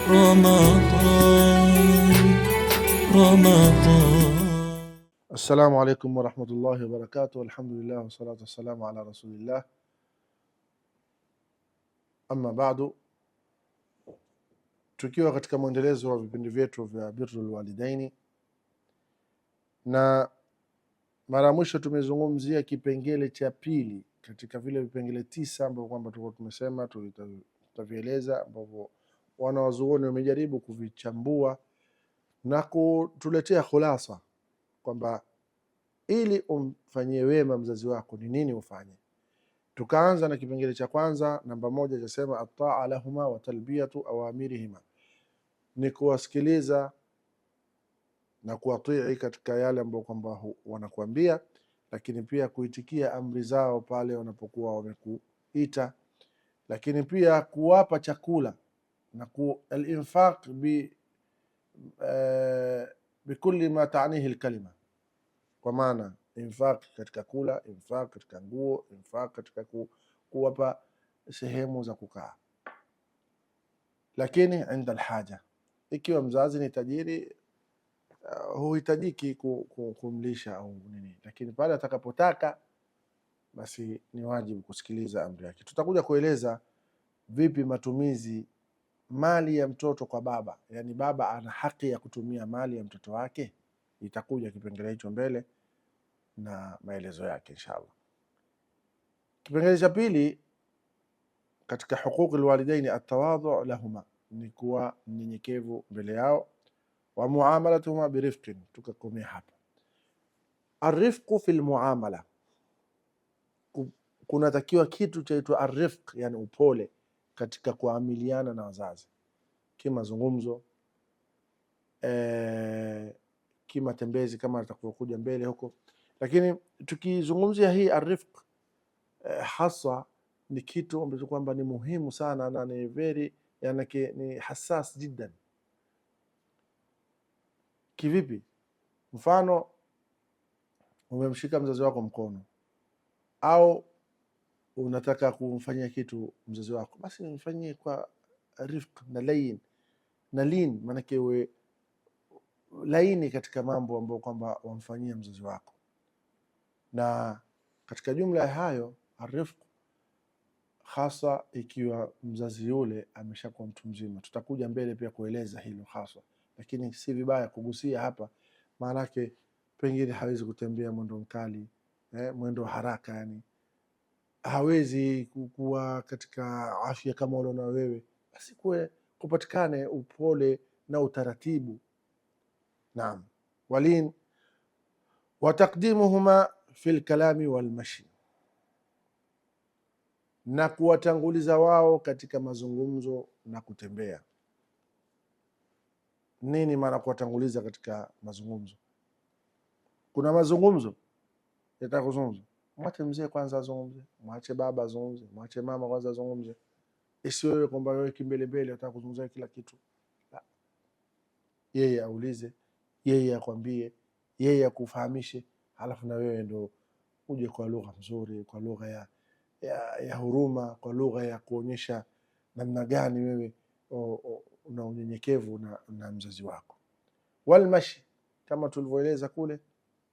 رمضان رمضان. السلام عليكم ورحمة الله وبركاته. الحمد لله والصلاة والسلام على رسول الله. Amma ba'du, tukiwa katika mwendelezo wa vipindi vyetu vya birrul walidaini, na mara mwisho tumezungumzia kipengele cha pili katika vile vipengele 9 ambavyo kwamba tulikuwa tumesema tutavieleza, ambavyo wanawazuoni wamejaribu kuvichambua na kutuletea khulasa kwamba ili umfanyie wema mzazi wako ni nini ufanye. Tukaanza na kipengele cha kwanza namba 1 chasema ataa lahuma wa talbiyatu awamirihima, ni kuwasikiliza na kuwatii katika yale ambayo kwamba wanakuambia, lakini pia kuitikia amri zao pale wanapokuwa wamekuita, lakini pia kuwapa chakula na al-infaq bikulli ma taanihi al-kalima, kwa maana infaq katika kula, infaq katika nguo, infaq katika kuwapa sehemu za kukaa. Lakini inda alhaja, ikiwa mzazi ni tajiri, huhitajiki kumlisha au nini, lakini pale atakapotaka basi ni wajibu kusikiliza amri yake. Tutakuja kueleza vipi matumizi mali ya mtoto kwa baba, yani baba ana haki ya kutumia mali ya mtoto wake. Itakuja kipengele hicho mbele na maelezo yake inshallah. Kipengele cha pili katika huquq alwalidaini atawadhu lahuma, ni kuwa mnyenyekevu mbele yao, wa muamalatuhuma birifqin. Tukakomea hapa. Arifqu fil muamala, kunatakiwa kitu chaitwa arifq, yani upole katika kuamiliana na wazazi, kimazungumzo, kimatembezi kama tutakokuja mbele huko. Lakini tukizungumzia hii arifq hasa ni kitu ambacho kwamba ni muhimu sana na ni very ni hassas jiddan. Kivipi? Mfano, umemshika mzazi wako mkono au unataka kumfanyia kitu mzazi wako, basi mfanyie kwa rifq na lain na lin, maana wewe laini katika mambo ambayo kwamba wamfanyia mzazi wako. Na katika jumla ya hayo arifq hasa ikiwa mzazi yule ameshakuwa mtu mzima. Tutakuja mbele pia kueleza hilo hasa, lakini si vibaya kugusia hapa, maana yake pengine hawezi kutembea mwendo mkali, mwendo haraka, yani hawezi kuwa katika afya kama uliona wewe, basi kupatikane upole na utaratibu. Naam. Walin wa taqdimuhuma fil kalami wal mashi, na kuwatanguliza wao katika mazungumzo na kutembea. Nini maana kuwatanguliza katika mazungumzo? Kuna mazungumzo yatakuzungumza, mwache mzee kwanza azungumze, mwache baba azungumze, mwache mama kwanza azungumze. Isiwe wewe kwamba wewe kimbele unataka kuzungumza kila kitu. Yeye aulize, yeye akwambie, yeye akufahamishe, halafu na wewe ndo uje kwa lugha nzuri, kwa lugha ya huruma, kwa lugha ya kuonyesha namna gani wewe una unyenyekevu na mzazi wako. Walmashi, kama tulivyoeleza kule,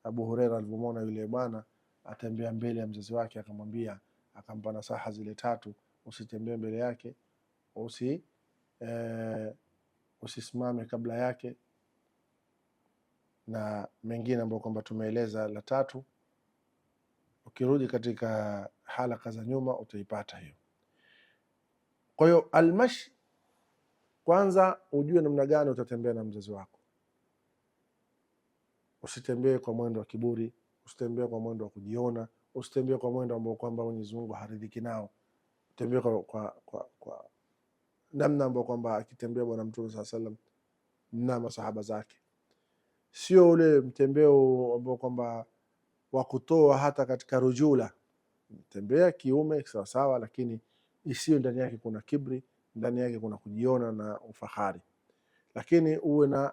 Abu Huraira alipomwona yule bwana atembea mbele ya mzazi wake, akamwambia, akampa nasaha zile 3: usitembee mbele yake, usisimame kabla yake, na mengine ambayo kwamba tumeeleza la 3. Ukirudi katika halaka za nyuma utaipata hiyo. Kwa hiyo almashi, kwanza ujue namna gani utatembea na mzazi wako. Usitembee kwa mwendo wa kiburi, usitembee kwa mwendo wa kujiona, usitembee kwa mwendo ambao kwamba Mwenyezi Mungu haridhiki nao. Tembea kwa namna ambayo kwamba akitembea Bwana Mtume sallallahu alaihi wasallam na masahaba zake. Sio ule mtembeo ambao kwamba wa kutoa hata katika rujula. Tembea kiume sawa sawa, lakini isiyo ndani yake kuna kibri, ndani yake kuna kujiona na ufahari. Lakini uwe na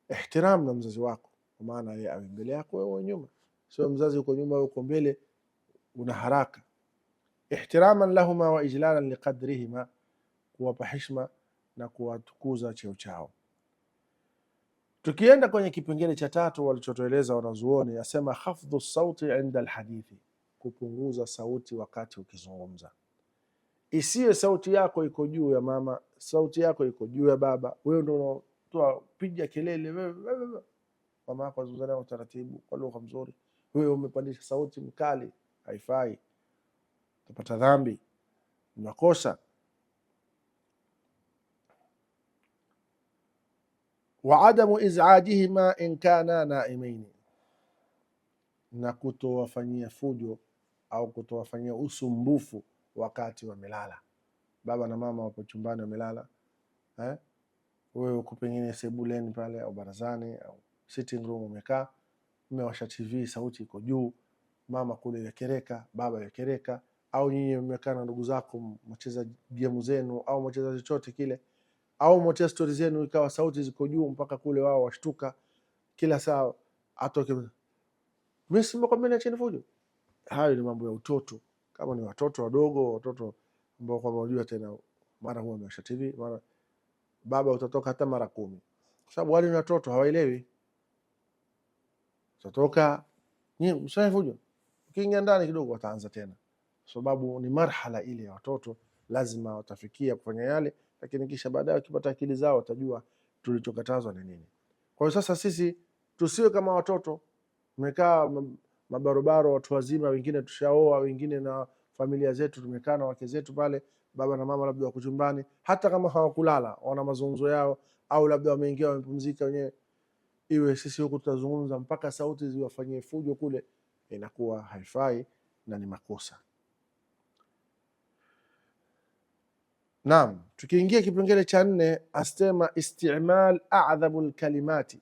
ihtiram na mzazi wako, kwa maana yeye awe mbele yako wewe nyuma. Sio mzazi uko nyuma wewe uko mbele una haraka. Ihtiraman lahuma wa ijlalan liqadrihima, kuwapa heshima na kuwatukuza cheo chao. Tukienda kwenye kipengele cha tatu walichotueleza wanazuoni, asema khafdhu sauti inda alhadithi, kupunguza sauti wakati ukizungumza. Isiwe sauti yako iko juu ya mama, sauti yako iko juu ya baba, wewe ndio unatoa piga kelele, wewe mama yako azungumza naye utaratibu kwa lugha nzuri, wewe umepandisha sauti mkali, haifai, utapata dhambi, makosa. Wa adamu iz'ajihima in kana naimaini, na kutowafanyia fujo au kutowafanyia usumbufu wakati wamelala. Baba na mama wapo chumbani wamelala, wewe uko pengine sebuleni pale au barazani au sitting room umekaa, mmewasha TV, sauti iko juu, mama kule yakereka, baba yakereka, au nyinyi mmekaa na ndugu zako mcheza game zenu au mcheza chochote kile, au mcheza stories zenu, ikawa sauti ziko juu mpaka kule wao washtuka kila saa atoke, mimi simekwambia niacheni fujo. Hayo ni mambo ya utoto. Kama ni watoto wadogo, watoto ambao kwa unajua tena mara huwa wamewasha TV, mara baba utatoka hata mara 10, kwa sababu wale ni watoto hawaelewi. Utatoka nyinyi mshaje fujo, ukiingia ndani kidogo wataanza tena, sababu ni marhala ile ya watoto, lazima watafikia kufanya yale, lakini kisha baadaye wakipata akili zao watajua tulichokatazwa ni nini. Kwa hiyo sasa sisi tusiwe kama watoto, tumekaa mabarobaro, watu wazima, wengine tushaoa, wengine na familia zetu, tumekaa na wake zetu pale, baba na mama labda wako chumbani, hata kama hawakulala wana mazungumzo yao, au labda wameingia wamepumzika wenyewe, iwe sisi huku tutazungumza mpaka sauti ziwafanyie fujo kule, inakuwa haifai na ni makosa. Naam, tukiingia kipengele cha 4, asema isti'mal a'dhabu alkalimati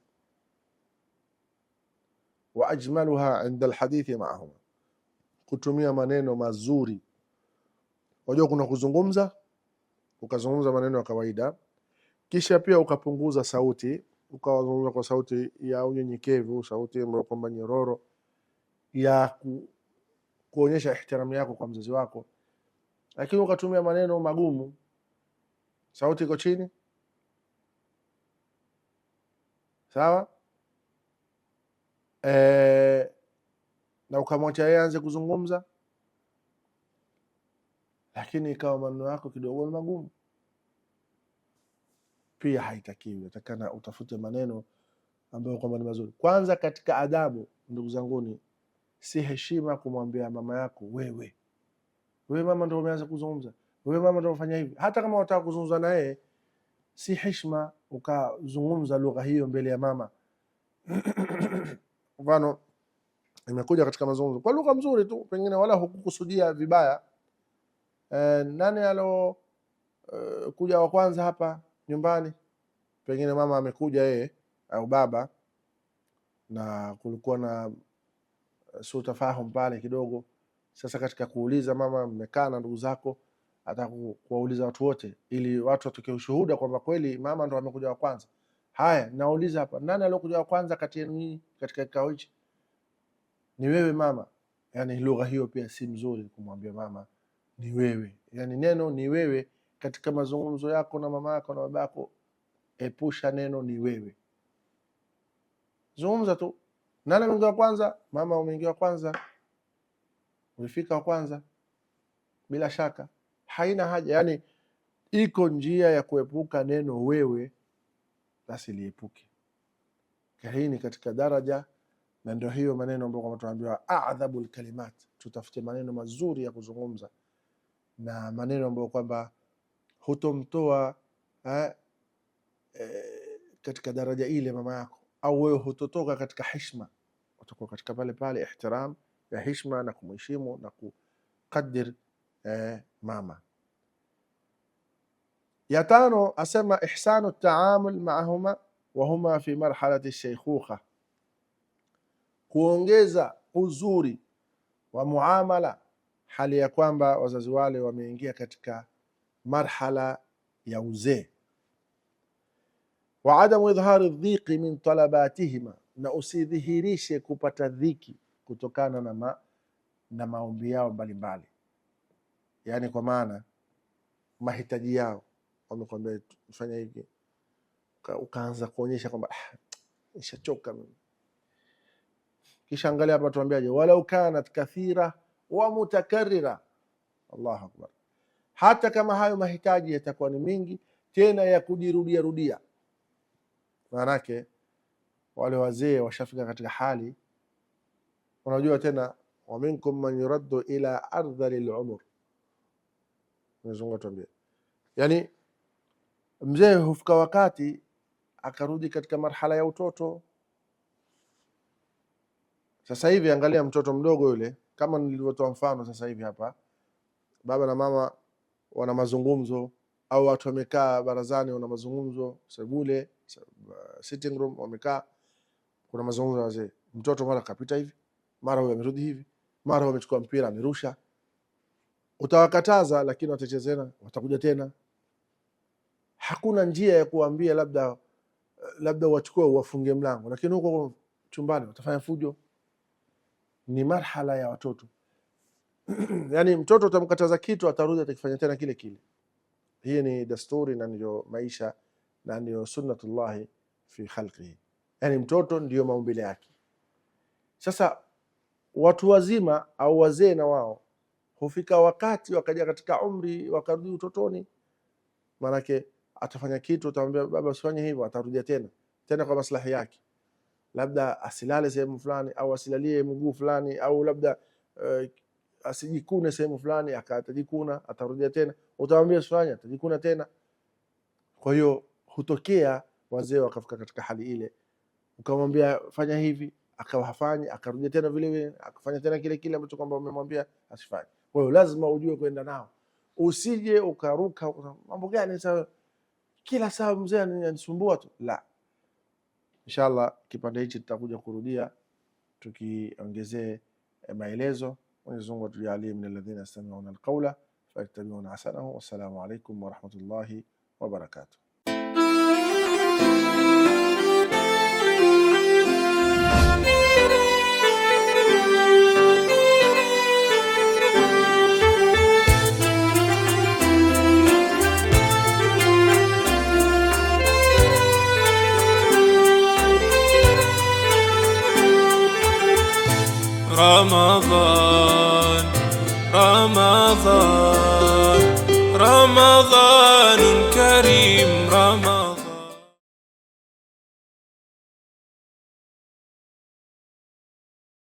wa ajmaluha inda alhadithi ma'ahum, kutumia maneno mazuri. Unajua kuna kuzungumza, ukazungumza maneno ya kawaida, kisha pia ukapunguza sauti, ukazungumza kwa sauti ya unyenyekevu, sauti ambayo kwamba nyororo ya kuonyesha ihtiramu yako kwa mzazi wako. Lakini ukatumia maneno magumu, sauti iko chini, sawa, na ukamwacha yeye aanze kuzungumza, lakini ikawa maneno yako kidogo ni magumu, pia haitakiwi. Utakana utafute maneno ambayo kwamba ni mazuri. Kwanza katika adabu, ndugu zanguni, si heshima kumwambia mama yako wewe mama ndio umeanza kuzungumza, wewe mama ndio unafanya hivi. Hata kama unataka kuzungumza na yeye, si heshima ukazungumza lugha hiyo mbele ya mama. Mfano imekuja katika mazungumzo kwa lugha nzuri tu, pengine wala hukukusudia vibaya, nani alo kuja wa kwanza hapa nyumbani, pengine mama amekuja yeye au baba, na kulikuwa na sutafahum pale kidogo. Sasa katika kuuliza, mama mmekaa na ndugu zako, hata kuwauliza watu wote ili watu watoke ushuhuda kwamba kweli mama ndo amekuja wa kwanza. Haya, nauliza hapa, nani aliyokuja wa kwanza kati yenu katika kikao hichi? Ni wewe mama. Yani lugha hiyo pia si mzuri kumwambia mama ni wewe. Yani neno ni wewe katika mazungumzo yako na mama yako na baba yako, epusha neno ni wewe. Zungumza tu, nani ameingia wa kwanza? Mama umeingia wa kwanza, ulifika wa kwanza, bila shaka haina haja. Yani iko njia ya kuepuka neno wewe, basi liepuke. Hii ni katika daraja, na ndio hiyo maneno ambayo kama tunaambiwa a'dhabul kalimat, tutafute maneno mazuri ya kuzungumza, na maneno ambayo kwamba hutomtoa katika daraja ile mama yako, au wewe hutotoka katika heshima, utakuwa katika pale pale ihtiram ya heshima na kumheshimu na kukadir mama. Ya 5 asema ihsanu taamul ma'ahuma wa huma fi marhalati shaykhuha, kuongeza uzuri wa muamala hali ya kwamba wazazi wale wameingia katika marhala ya uzee. Wa adamu idhari dhiqi min talabatihima, na usidhihirishe kupata dhiki kutokana na maombi yao mbalimbali, yani kwa maana mahitaji yao. wamekwambia fanya hivi, ukaanza kuonyesha kwamba nishachoka mimi. Kisha angalia hapa tuambiaje, walau kanat kathira wa mutakarrira. Allahu akbar. Hata kama hayo mahitaji yatakuwa ni mingi tena ya kujirudia rudia. Maanake wale wazee washafika katika hali, unajua tena, wa minkum man yuraddu ila ardhil umur. Mzungu tuambia, yani mzee hufika wakati akarudi katika marhala ya utoto. Sasa hivi angalia mtoto mdogo yule, kama nilivyotoa mfano sasa hivi hapa, baba na mama wana mazungumzo, au watu wamekaa barazani wana mazungumzo, sebule, sitting room wamekaa, kuna mazungumzo wazee. Mtoto mara kapita hivi, mara huyo amerudi hivi, mara huyo amechukua mpira amerusha. Utawakataza, lakini watachezena, watakuja tena. Hakuna njia ya kuambia labda wachukue wafunge mlango, lakini huko chumbani watafanya fujo. Ni marhala ya watoto. Yani mtoto utamkataza kitu, atarudi atakifanya tena kile kile. Hii ni desturi na ndio maisha na ndio sunnatullah fi khalqihi. Yani mtoto ndio maumbile yake. Sasa watu wazima au wazee na wao hufika wakati wakaja katika umri wakarudi utotoni, manake atafanya kitu utamwambia baba usifanye hivyo, atarudia tena kwa maslahi yake. Labda asilale sehemu fulani, au asilalie mguu fulani, au labda asijikune sehemu fulani, akatajikuna, atarudia tena, utamwambia usifanye, atajikuna tena. Kwa hiyo hutokea wazee wakafika katika hali ile, ukamwambia fanya hivi, akawa hafanyi, akarudia tena vile vile, akafanya tena kile kile ambacho kwamba umemwambia asifanye. Kwa hiyo lazima ujue kwenda nao, usije ukaruka mambo gani sasa kila saa mzee anisumbua tu. La, inshallah kipande hichi tutakuja kurudia tukiongezee maelezo. Mwenyezi Mungu atujalie min alladhina yastami'una alqawla fayattabi'una ahsanahu. Wassalamu alaykum wa rahmatullahi wa barakatuh.